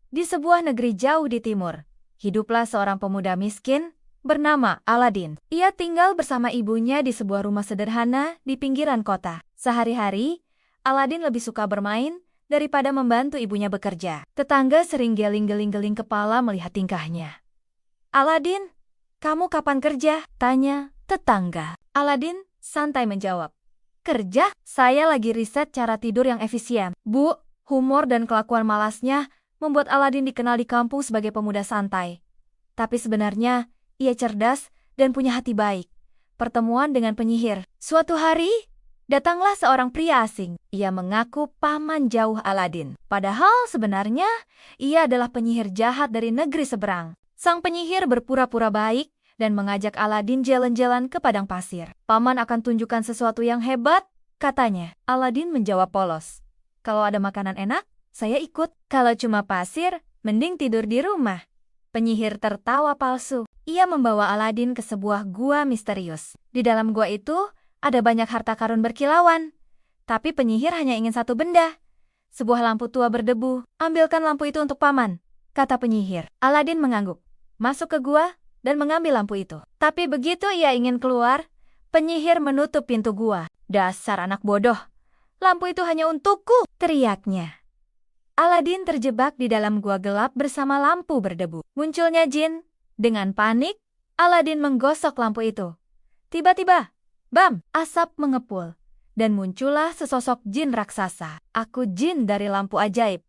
Di sebuah negeri jauh di timur, hiduplah seorang pemuda miskin bernama Aladin. Ia tinggal bersama ibunya di sebuah rumah sederhana di pinggiran kota. Sehari-hari, Aladin lebih suka bermain daripada membantu ibunya bekerja. Tetangga sering geling-geling kepala melihat tingkahnya. "Aladin, kamu kapan kerja?" tanya tetangga. Aladin santai menjawab, "Kerja? Saya lagi riset cara tidur yang efisien." Bu, humor dan kelakuan malasnya membuat Aladin dikenal di kampung sebagai pemuda santai. Tapi sebenarnya, ia cerdas dan punya hati baik. Pertemuan dengan penyihir. Suatu hari, datanglah seorang pria asing. Ia mengaku paman jauh Aladin. Padahal sebenarnya, ia adalah penyihir jahat dari negeri seberang. Sang penyihir berpura-pura baik dan mengajak Aladin jalan-jalan ke padang pasir. "Paman akan tunjukkan sesuatu yang hebat," katanya. Aladin menjawab polos, "Kalau ada makanan enak, saya ikut. Kalau cuma pasir, mending tidur di rumah." Penyihir tertawa palsu. Ia membawa Aladin ke sebuah gua misterius. Di dalam gua itu, ada banyak harta karun berkilauan. Tapi penyihir hanya ingin satu benda. Sebuah lampu tua berdebu. "Ambilkan lampu itu untuk paman," kata penyihir. Aladin mengangguk, masuk ke gua, dan mengambil lampu itu. Tapi begitu ia ingin keluar, penyihir menutup pintu gua. "Dasar anak bodoh, lampu itu hanya untukku," teriaknya. Aladin terjebak di dalam gua gelap bersama lampu berdebu. Munculnya jin. Dengan panik, Aladin menggosok lampu itu. Tiba-tiba, bam, asap mengepul. Dan muncullah sesosok jin raksasa. "Aku jin dari lampu ajaib."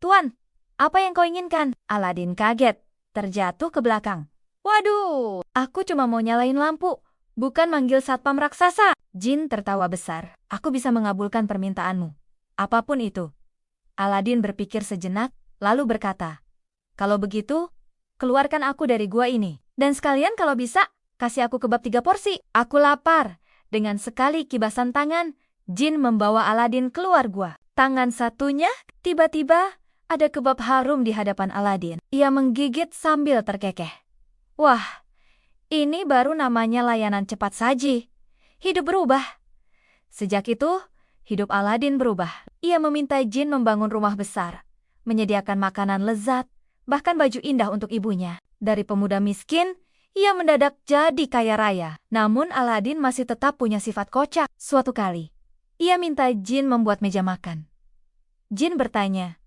"Tuan, apa yang kau inginkan?" Aladin kaget, terjatuh ke belakang. "Waduh, aku cuma mau nyalain lampu, bukan manggil satpam raksasa." Jin tertawa besar. "Aku bisa mengabulkan permintaanmu, apapun itu." Aladin berpikir sejenak, lalu berkata, "Kalau begitu, keluarkan aku dari gua ini. Dan sekalian kalau bisa, kasih aku kebab 3 porsi. Aku lapar." Dengan sekali kibasan tangan, jin membawa Aladin keluar gua. Tangan satunya, tiba-tiba, ada kebab harum di hadapan Aladin. Ia menggigit sambil terkekeh. Wah, ini baru namanya layanan cepat saji. Hidup berubah. Sejak itu, hidup Aladin berubah. Ia meminta jin membangun rumah besar, menyediakan makanan lezat, bahkan baju indah untuk ibunya. Dari pemuda miskin, ia mendadak jadi kaya raya. Namun Aladin masih tetap punya sifat kocak. Suatu kali, ia minta jin membuat meja makan. Jin bertanya,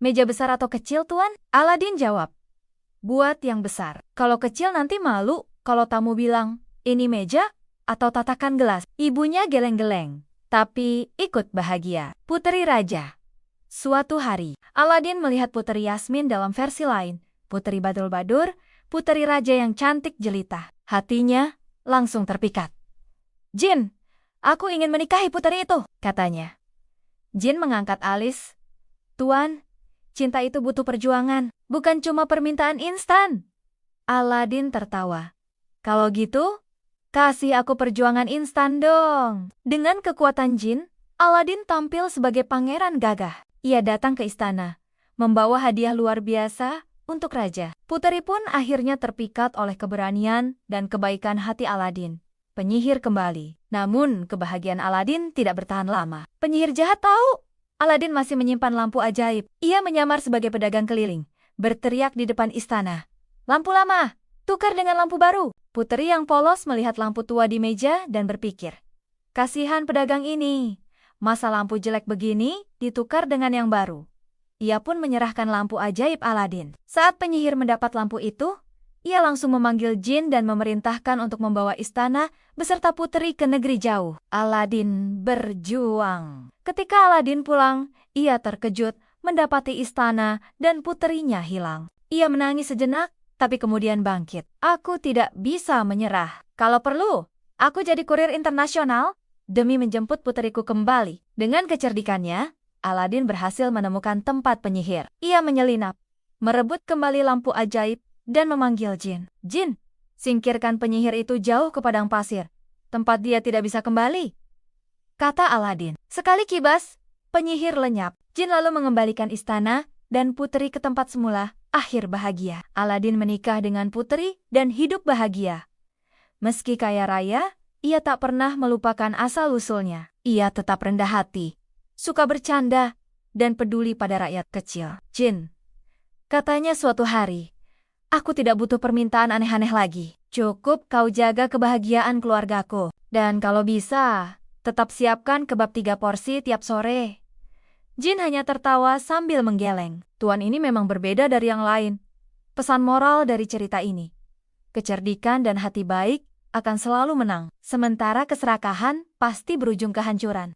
"Meja besar atau kecil, Tuan?" Aladin jawab, "Buat yang besar. Kalau kecil nanti malu kalau tamu bilang, 'Ini meja atau tatakan gelas?'" Ibunya geleng-geleng, tapi ikut bahagia. Puteri Raja. Suatu hari, Aladin melihat Puteri Yasmin dalam versi lain, Puteri Badul Badur, Puteri Raja yang cantik jelita. Hatinya langsung terpikat. "Jin, aku ingin menikahi puteri itu," katanya. Jin mengangkat alis. "Tuan, cinta itu butuh perjuangan, bukan cuma permintaan instan." Aladin tertawa. "Kalau gitu, kasih aku perjuangan instan dong." Dengan kekuatan jin, Aladin tampil sebagai pangeran gagah. Ia datang ke istana, membawa hadiah luar biasa untuk raja. Puteri pun akhirnya terpikat oleh keberanian dan kebaikan hati Aladin. Penyihir kembali. Namun kebahagiaan Aladin tidak bertahan lama. Penyihir jahat tahu Aladin masih menyimpan lampu ajaib. Ia menyamar sebagai pedagang keliling, berteriak di depan istana, "Lampu lama, tukar dengan lampu baru." Puteri yang polos melihat lampu tua di meja dan berpikir, "Kasihan pedagang ini, masa lampu jelek begini ditukar dengan yang baru." Ia pun menyerahkan lampu ajaib Aladin. Saat penyihir mendapat lampu itu, ia langsung memanggil jin dan memerintahkan untuk membawa istana beserta puteri ke negeri jauh. Aladin berjuang. Ketika Aladin pulang, ia terkejut mendapati istana dan puterinya hilang. Ia menangis sejenak, tapi kemudian bangkit. "Aku tidak bisa menyerah. Kalau perlu, aku jadi kurir internasional demi menjemput puteriku kembali." Dengan kecerdikannya, Aladin berhasil menemukan tempat penyihir. Ia menyelinap, merebut kembali lampu ajaib, dan memanggil jin. "Jin, singkirkan penyihir itu jauh ke padang pasir, tempat dia tidak bisa kembali," kata Aladin. Sekali kibas, penyihir lenyap. Jin lalu mengembalikan istana dan puteri ke tempat semula. Akhir bahagia. Aladin menikah dengan puteri dan hidup bahagia. Meski kaya raya, ia tak pernah melupakan asal-usulnya. Ia tetap rendah hati, suka bercanda, dan peduli pada rakyat kecil. Jin, Katanya suatu hari, aku tidak butuh permintaan aneh-aneh lagi. Cukup kau jaga kebahagiaan keluargaku. Dan kalau bisa, tetap siapkan kebab 3 porsi tiap sore. Jin hanya tertawa sambil menggeleng. Tuan ini memang berbeda dari yang lain. Pesan moral dari cerita ini: kecerdikan dan hati baik akan selalu menang, sementara keserakahan pasti berujung kehancuran.